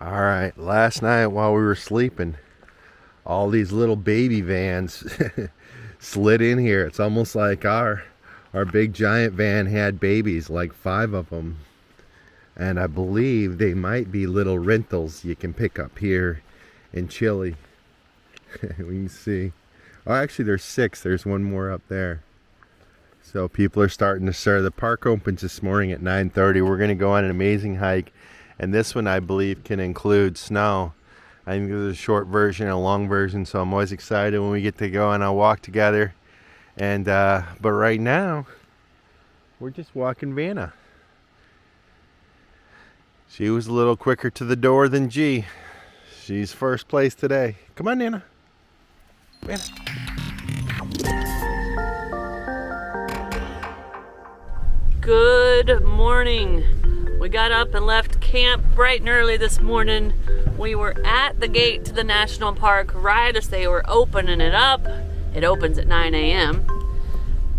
All right, last night while we were sleeping, all these little baby vans slid in here. It's almost like our big giant van had babies, like 5 of them. And I believe they might be little rentals you can pick up here in Chile. We can see. Oh, actually there's 6. There's one more up there. So people are starting to stir. The park opens this morning at 9:30. We're going to go on an amazing hike. And this one, I believe, can include snow. I think there's a short version and a long version, so I'm always excited when we get to go on a walk together. And but right now, we're just walking Vanna. She was a little quicker to the door than G. She's first place today. Come on, Nana. Vanna. Good morning. We got up and left camp bright and early this morning. We were at the gate to the national park right as they were opening it up. It opens at 9 a.m.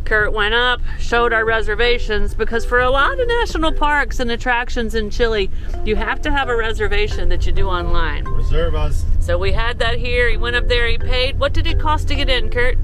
Curt went up, showed our reservations, because for a lot of national parks and attractions in Chile, you have to have a reservation that you do online. Reserve us. So we had that here. He went up there, he paid. What did it cost to get in, Curt?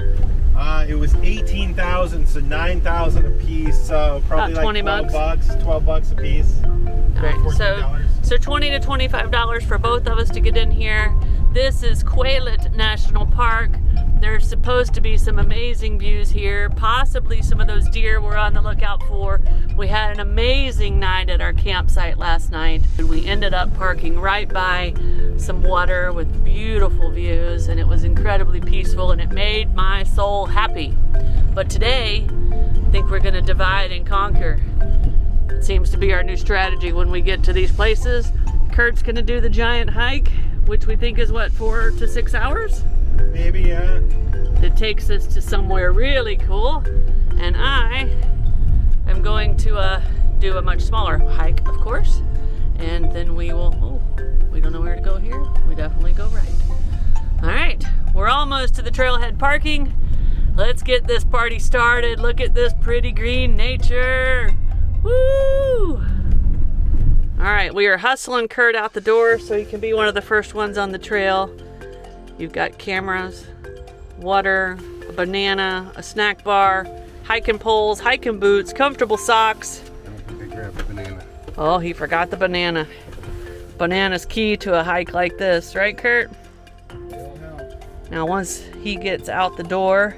It was 18,000, so 9,000 a piece. So probably about 20 like bucks. 12 bucks a piece. All right, $14. so $20 to $25 for both of us to get in here. This is Queulat National Park. There's supposed to be some amazing views here, possibly some of those deer we're on the lookout for. We had an amazing night at our campsite last night. We ended up parking right by some water with beautiful views, and it was incredibly peaceful, and it made my soul happy. But today, I think we're gonna divide and conquer. It seems to be our new strategy when we get to these places. Curt's gonna do the giant hike, which we think is what, 4 to 6 hours? Maybe, yeah. It takes us to somewhere really cool, and I am going to do a much smaller hike, of course, and then we will, we don't know where to go here. We definitely go right. All right, we're almost to the trailhead parking. Let's get this party started. Look at this pretty green nature. Woo! All right, we are hustling Curt out the door so he can be one of the first ones on the trail. You've got cameras, water, a banana, a snack bar, hiking poles, hiking boots, comfortable socks. I don't think I grabbed the banana. Oh, he forgot the banana. Banana's key to a hike like this, right, Curt? Now, once he gets out the door,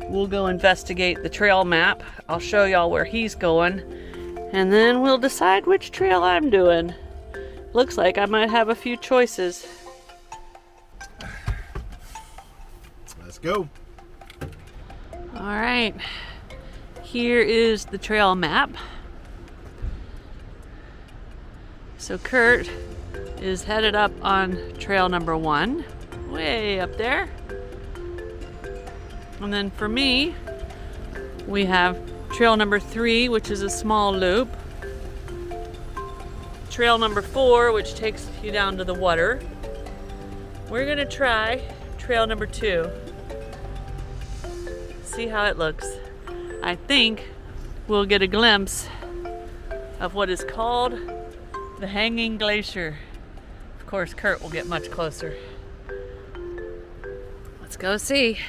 we'll go investigate the trail map. I'll show y'all where he's going, and then we'll decide which trail I'm doing. Looks like I might have a few choices. Let's go. All right, here is the trail map. So Curt is headed up on trail number 1, way up there. And then for me, we have trail number 3, which is a small loop. Trail number 4, which takes you down to the water. We're gonna try trail number 2. See how it looks. I think we'll get a glimpse of what is called the Hanging Glacier. Of course, Curt will get much closer. Let's go see.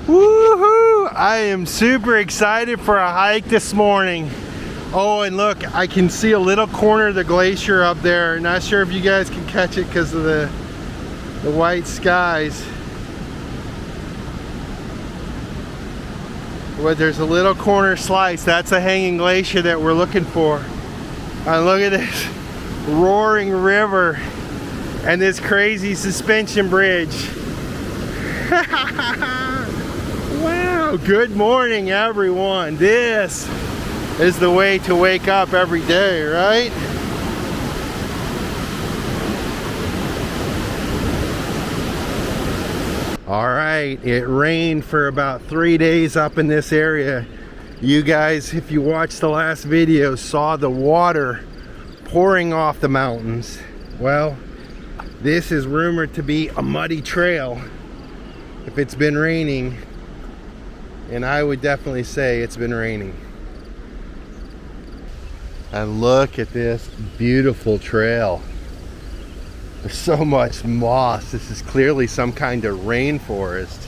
Woohoo! I am super excited for a hike this morning. Oh, and look, I can see a little corner of the glacier up there. Not sure if you guys can catch it because of the white skies. But there's a little corner slice. That's a hanging glacier that we're looking for. And look at this roaring river and this crazy suspension bridge. Wow, good morning everyone. This is the way to wake up every day, right? All right, it rained for about 3 days up in this area. You guys, if you watched the last video, saw the water pouring off the mountains. Well, this is rumored to be a muddy trail if it's been raining, and I would definitely say it's been raining. And look at this beautiful trail. There's so much moss. This is clearly some kind of rainforest.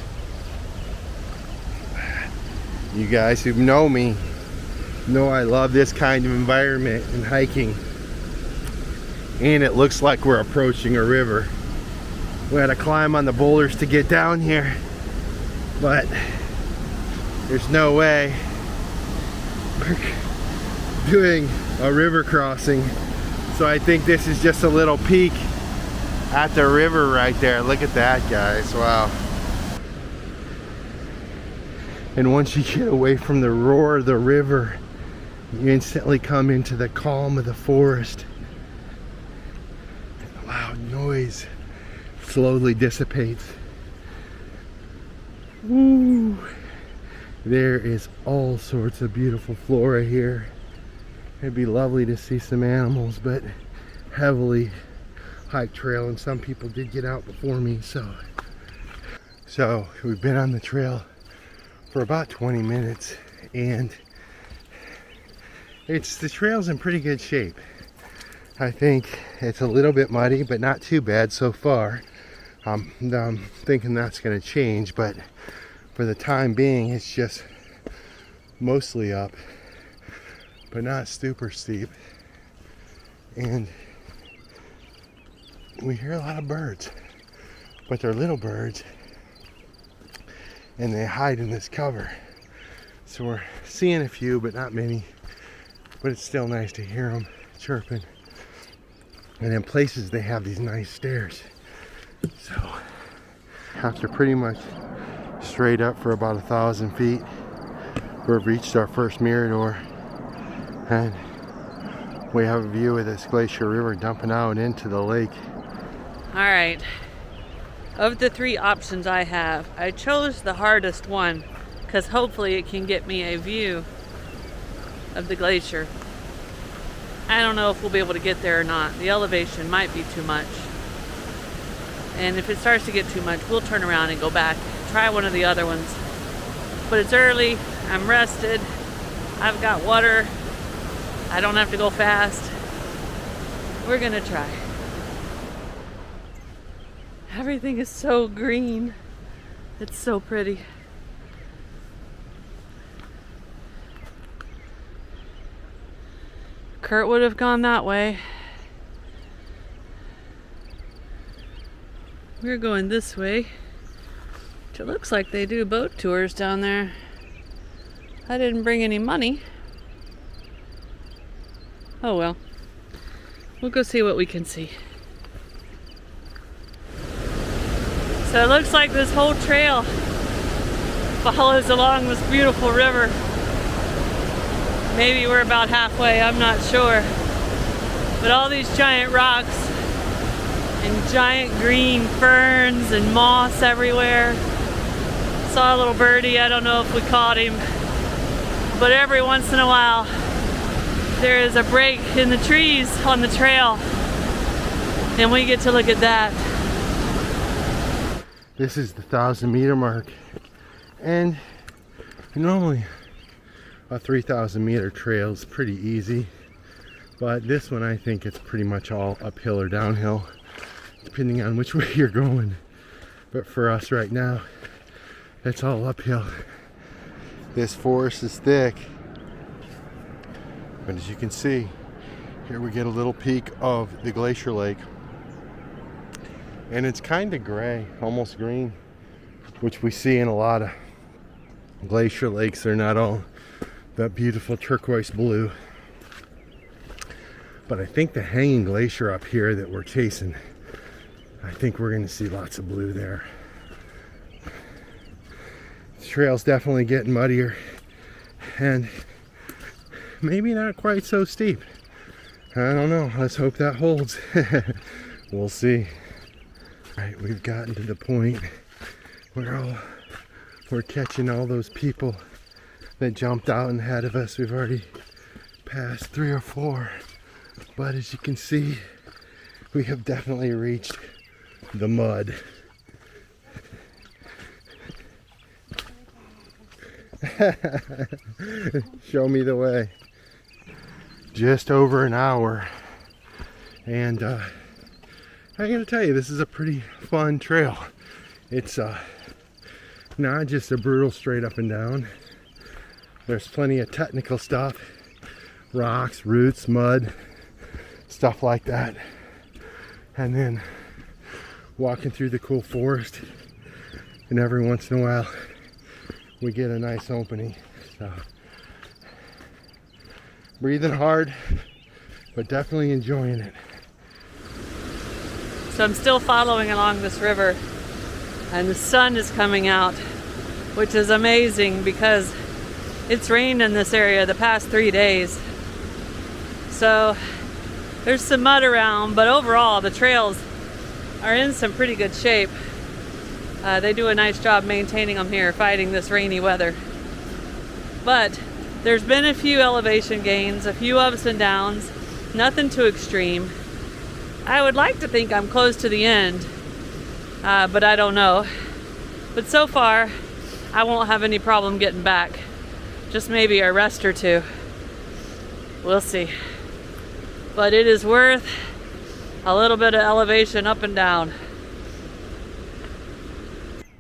You guys who know me know I love this kind of environment and hiking. And it looks like we're approaching a river. We had to climb on the boulders to get down here, but there's no way we're doing a river crossing. So I think this is just a little peek at the river right there. Look at that, guys. Wow. And once you get away from the roar of the river, you instantly come into the calm of the forest. And the loud noise slowly dissipates. Woo! There is all sorts of beautiful flora here. It'd be lovely to see some animals, but heavily hiked trail, and some people did get out before me, so we've been on the trail for about 20 minutes, and the trail's in pretty good shape. I think it's a little bit muddy, but not too bad so far. I'm thinking that's going to change, but for the time being, it's just mostly up, but not super steep. And we hear a lot of birds, but they're little birds, and they hide in this cover. So we're seeing a few, but not many. But it's still nice to hear them chirping. And in places they have these nice stairs. So after pretty much straight up for about 1,000 feet, we've reached our first mirador, and we have a view of this Glacier River dumping out into the lake. All right. Of the 3 options I have, I chose the hardest one because hopefully it can get me a view of the glacier. I don't know if we'll be able to get there or not. The elevation might be too much. And if it starts to get too much, we'll turn around and go back. Try one of the other ones. But it's early. I'm rested. I've got water. I don't have to go fast. We're gonna try. Everything is so green. It's so pretty. Curt would have gone that way. We're going this way. It looks like they do boat tours down there. I didn't bring any money. Oh well. We'll go see what we can see. So it looks like this whole trail follows along this beautiful river. Maybe we're about halfway, I'm not sure. But all these giant rocks and giant green ferns and moss everywhere. Saw a little birdie, I don't know if we caught him. But every once in a while, there is a break in the trees on the trail. And we get to look at that. This is the 1,000-meter mark. And normally a 3,000-meter trail is pretty easy. But this one, I think it's pretty much all uphill or downhill, depending on which way you're going. But for us right now, it's all uphill. This forest is thick. But as you can see, here we get a little peek of the Glacier Lake. And it's kind of gray, almost green, which we see in a lot of glacier lakes. They're not all that beautiful turquoise blue. But I think the hanging glacier up here that we're chasing, I think we're going to see lots of blue there. The trail's definitely getting muddier and maybe not quite so steep. I don't know. Let's hope that holds. We'll see. All right, we've gotten to the point where we're catching all those people that jumped out ahead of us. We've already passed 3 or 4. But as you can see, we have definitely reached the mud. Show me the way. Just over an hour. And I gotta tell you, this is a pretty fun trail. It's not just a brutal straight up and down. There's plenty of technical stuff, rocks, roots, mud, stuff like that. And then walking through the cool forest, and every once in a while we get a nice opening. So breathing hard, but definitely enjoying it. So I'm still following along this river, and the sun is coming out, which is amazing because it's rained in this area the past 3 days. So there's some mud around, but overall the trails are in some pretty good shape. They do a nice job maintaining them here, fighting this rainy weather. But there's been a few elevation gains, a few ups and downs, nothing too extreme. I would like to think I'm close to the end, but I don't know. But so far, I won't have any problem getting back. Just maybe a rest or two. We'll see. But it is worth a little bit of elevation up and down.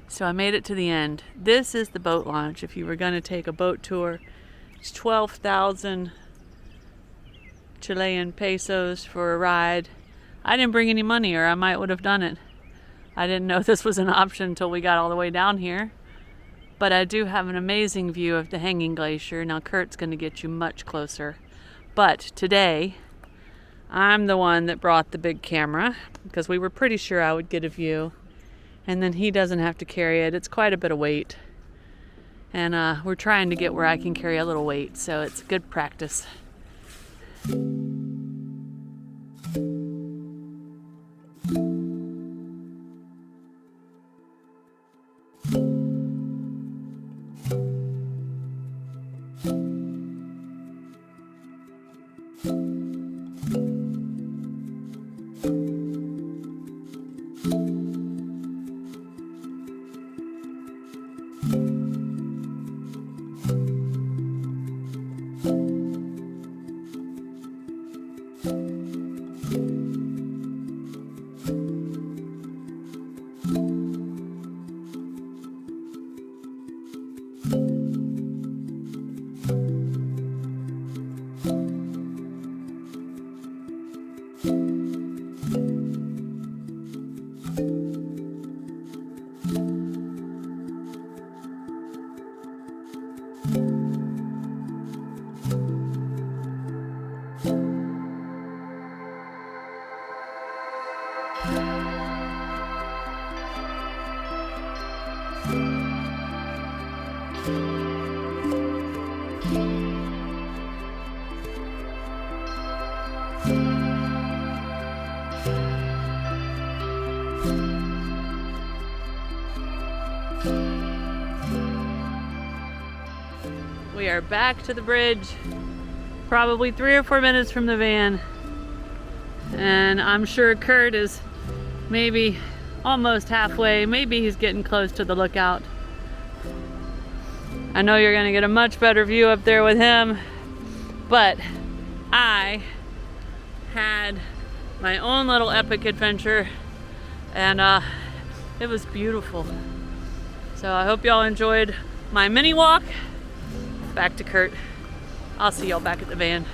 So I made it to the end. This is the boat launch. If you were going to take a boat tour, it's 12,000 Chilean pesos for a ride. I didn't bring any money, or I might would have done it. I didn't know this was an option until we got all the way down here. But I do have an amazing view of the hanging glacier. Now Curt's going to get you much closer. But today, I'm the one that brought the big camera because we were pretty sure I would get a view. And then he doesn't have to carry it. It's quite a bit of weight. And we're trying to get where I can carry a little weight, so it's good practice. We are back to the bridge, probably 3 or 4 minutes from the van. And I'm sure Curt is maybe almost halfway. Maybe he's getting close to the lookout. I know you're gonna get a much better view up there with him, but I had my own little epic adventure, and it was beautiful. So I hope y'all enjoyed my mini walk. Back to Curt. I'll see y'all back at the van.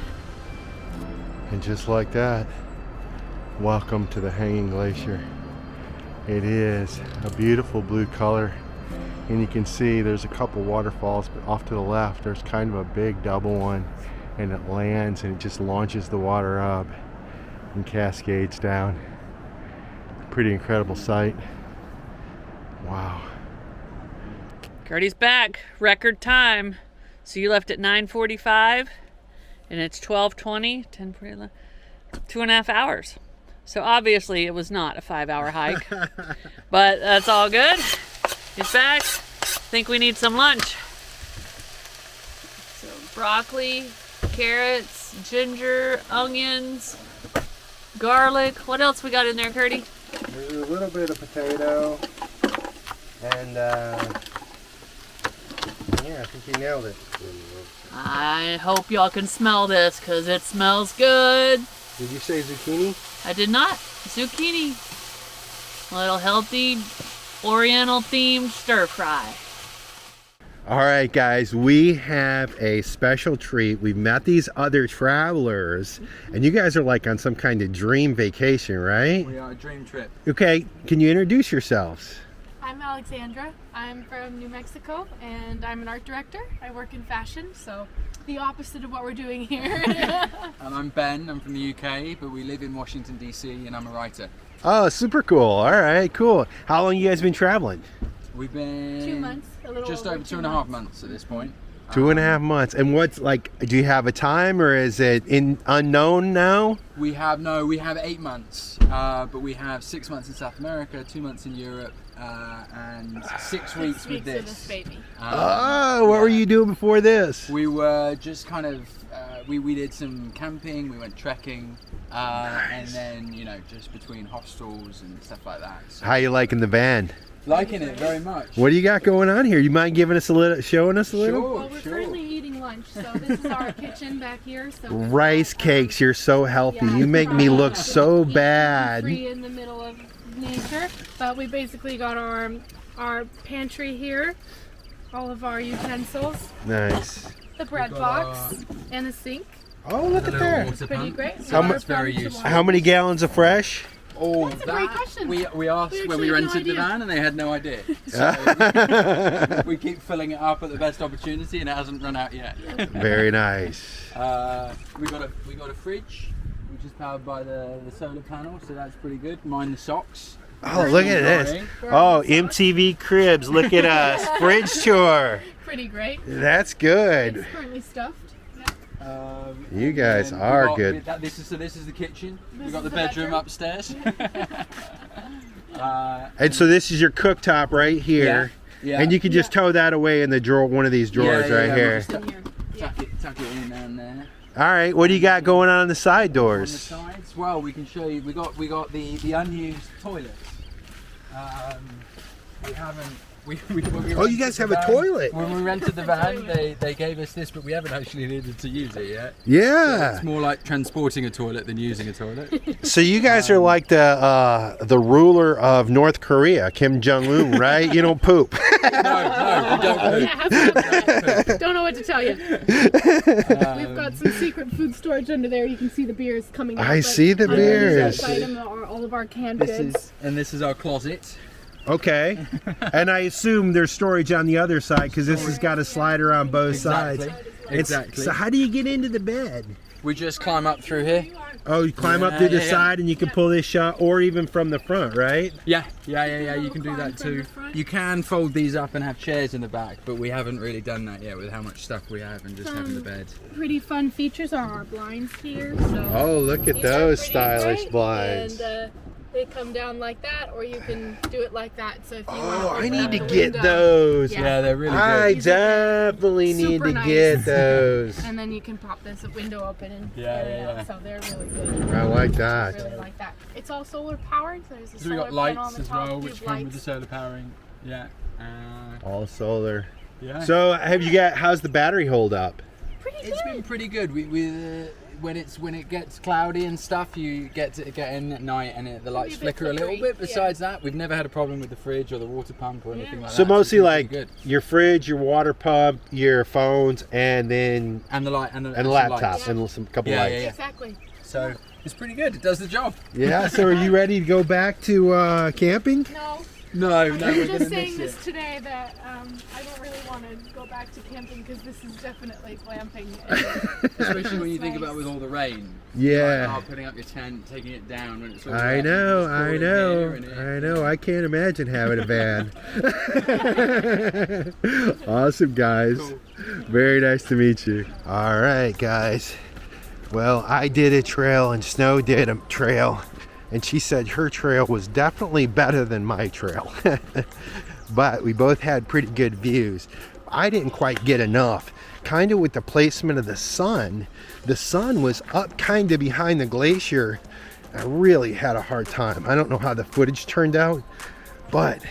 And just like that, welcome to the Hanging Glacier. It is a beautiful blue color, and you can see there's a couple waterfalls, but off to the left there's kind of a big double one, and it lands and it just launches the water up and cascades down. Pretty incredible sight. Wow. Curt's back. Record time. So you left at 9:45 and it's 12:20, 10:40, 2.5 hours. So obviously it was not a 5-hour hike, but that's all good. He's back. Think we need some lunch. So broccoli, carrots, ginger, onions, garlic. What else we got in there, Curty? There's a little bit of potato, and yeah, I think you nailed it. I hope y'all can smell this because it smells good. Did you say zucchini? I did not. Zucchini. A little healthy, Oriental themed stir fry. All right, guys, we have a special treat. We've met these other travelers, and you guys are like on some kind of dream vacation, right? We are a dream trip. Okay, can you introduce yourselves? I'm Alexandra. I'm from New Mexico and I'm an art director. I work in fashion, so the opposite of what we're doing here. And I'm Ben. I'm from the UK, but we live in Washington, D.C., and I'm a writer. Oh, super cool. All right, cool. How long you guys been traveling? We've been 2 months, a little just over over 2 2.5 months at this point. 2.5 months. And what's like, do you have a time or is it unknown now? We have 8 months, but we have 6 months in South America, 2 months in Europe, and 6 weeks with Weeks of this. baby. Oh, what were you doing before this? We were just kind of we did some camping, we went trekking, and then just between hostels and stuff like that. So, How you liking the van? liking it very much. What do you got going on here? You mind giving us a little, showing us a little? Well, we're currently eating lunch, so this is our kitchen back here. So Rice cakes, you're so healthy. Yeah, You make me look so eating bad. Free in the middle of nature, but we basically got our pantry here, all of our utensils, Nice. the bread got box, and the sink. Oh, look at that. Water Pretty pump. great. So How that's much- very useful. How many gallons of fresh? Oh, That's a great question. We asked We when we actually have no rented the idea. van and they had no idea. So we keep filling it up at the best opportunity and it hasn't run out yet. Very nice. We got a fridge which is powered by the solar panel, so that's pretty good. Mind the socks. Oh, look at this. Oh, MTV Cribs, look at us. Fridge tour. Pretty great. That's good. It's currently stuffed. You and guys then are we got- good. This is the kitchen. This We got is the the bedroom bedroom. upstairs. And so this is your cooktop right here. Yeah. And you can just tow that away in the drawer, one of these drawers Yeah, right yeah, here. we'll just In here. Yeah. tuck it in down there. All right, what do you got going on the side On the doors? sides, well, we can show you. We got the unused toilets. We haven't. When we Oh, you rented guys the have a van- toilet? When we rented the van, they gave us this, but we haven't actually needed to use it yet. Yeah. It's more like transporting a toilet than using a toilet. So you guys are like the ruler of North Korea, Kim Jong-un, right? You don't poop. no, we don't. Yeah, have fun. Don't know what to tell you. We've got some secret food storage under there. You can see the beers coming out. I but see the under beers. This item are all of our canned This goods. is our closet. Okay. And I assume there's storage on the other side because this has got a slider on both sides. Exactly. So how do you get into the bed? We just climb up through here. Oh, you climb up to the Yeah. side and you can pull this shut, or even from the front, right? Yeah. You can do that Climb from too. the front. You can fold these up and have chairs in the back, but we haven't really done that yet with how much stuff we have and just having the bed. Pretty fun features are our blinds here. So Oh, look at these are those pretty stylish great, blinds. And they come down like that, or you can do it like that. So if you Oh, want to I open need up to the get window, those. Yeah. They're really good. I These are definitely need super to nice. get those. And then you can pop this window open and Yeah, get it yeah, out. yeah. So they're really good. I like I that. really like that. It's all solar powered. So there's a So we solar got panel on lights the as top, well, we which have come with the lights. solar powering. Yeah. All solar. Yeah. So how's the battery hold up? Pretty It's good. been pretty good. When it gets cloudy and stuff, you get in at night and the lights be a bit flicker a little flickery, bit. Besides that, we've never had a problem with the fridge or the water pump or anything like So that. mostly it's been like pretty good. your fridge, your water pump, your phones, and then And the light and and some laptop lights. and some couple Yeah, lights. yeah, yeah. Exactly. So it's pretty good. It does the job. Yeah. So are you ready to go back to camping? No, No, I we're was gonna just miss saying it. this today that I don't really want to go back to camping because this is definitely glamping. Especially when you think Nice. about with all the rain. Yeah. Like, putting up your tent, taking it down when it's all I wet, know, and I just know, pouring here I and know. I can't imagine having a van. Awesome, guys. Cool. Very nice to meet you. All right, guys. Well, I did a trail and Snow did a trail, and she said her trail was definitely better than my trail. But we both had pretty good views. I didn't quite get enough. Kind of with the placement of the sun. The sun was up kind of behind the glacier. I really had a hard time. I don't know how the footage turned out, but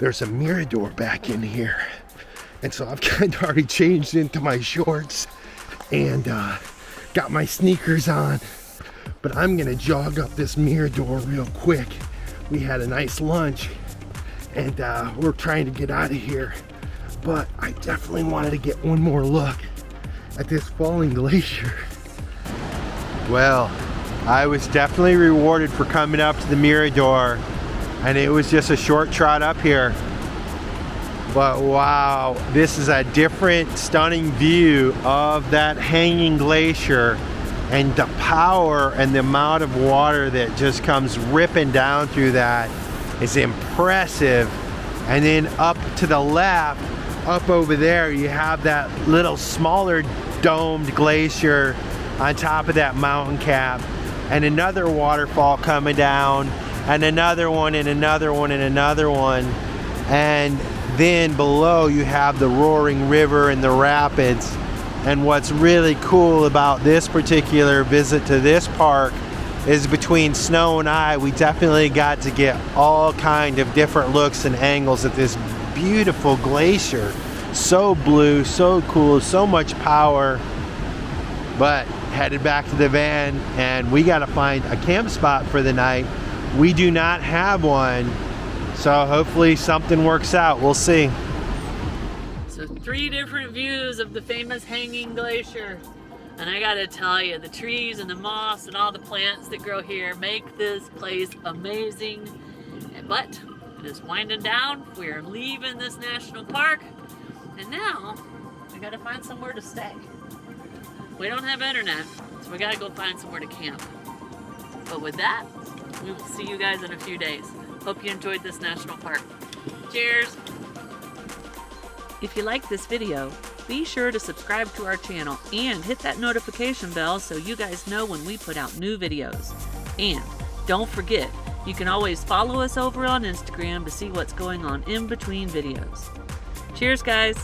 there's a mirador back in here. And so I've kind of already changed into my shorts and got my sneakers on. But I'm gonna jog up this mirador real quick we had a nice lunch, and we're trying to get out of here. But I definitely wanted to get one more look at this falling glacier. Well, I was definitely rewarded for coming up to the Mirador, and it was just a short trot up here. But wow, this is a different, stunning view of that hanging glacier, and the power and the amount of water that just comes ripping down through that is impressive. And then up to the left, up over there, you have that little smaller domed glacier on top of that mountain cap, and another waterfall coming down, and another one, and another one, and another one. And then below you have the roaring river and the rapids. And what's really cool about this particular visit to this park is between Snow and I, we definitely got to get all kind of different looks and angles at this beautiful glacier. So blue, so cool, so much power. But headed back to the van, and we got to find a camp spot for the night. We do not have one, so hopefully something works out. We'll see. So 3 different views of the famous hanging glacier. And I gotta tell you, the trees and the moss and all the plants that grow here make this place amazing. But it is winding down. We're leaving this national park. And now, we gotta find somewhere to stay. We don't have internet, so we gotta go find somewhere to camp. But with that, we will see you guys in a few days. Hope you enjoyed this national park. Cheers! If you like this video, be sure to subscribe to our channel and hit that notification bell so you guys know when we put out new videos. And don't forget, you can always follow us over on Instagram to see what's going on in between videos. Cheers, guys!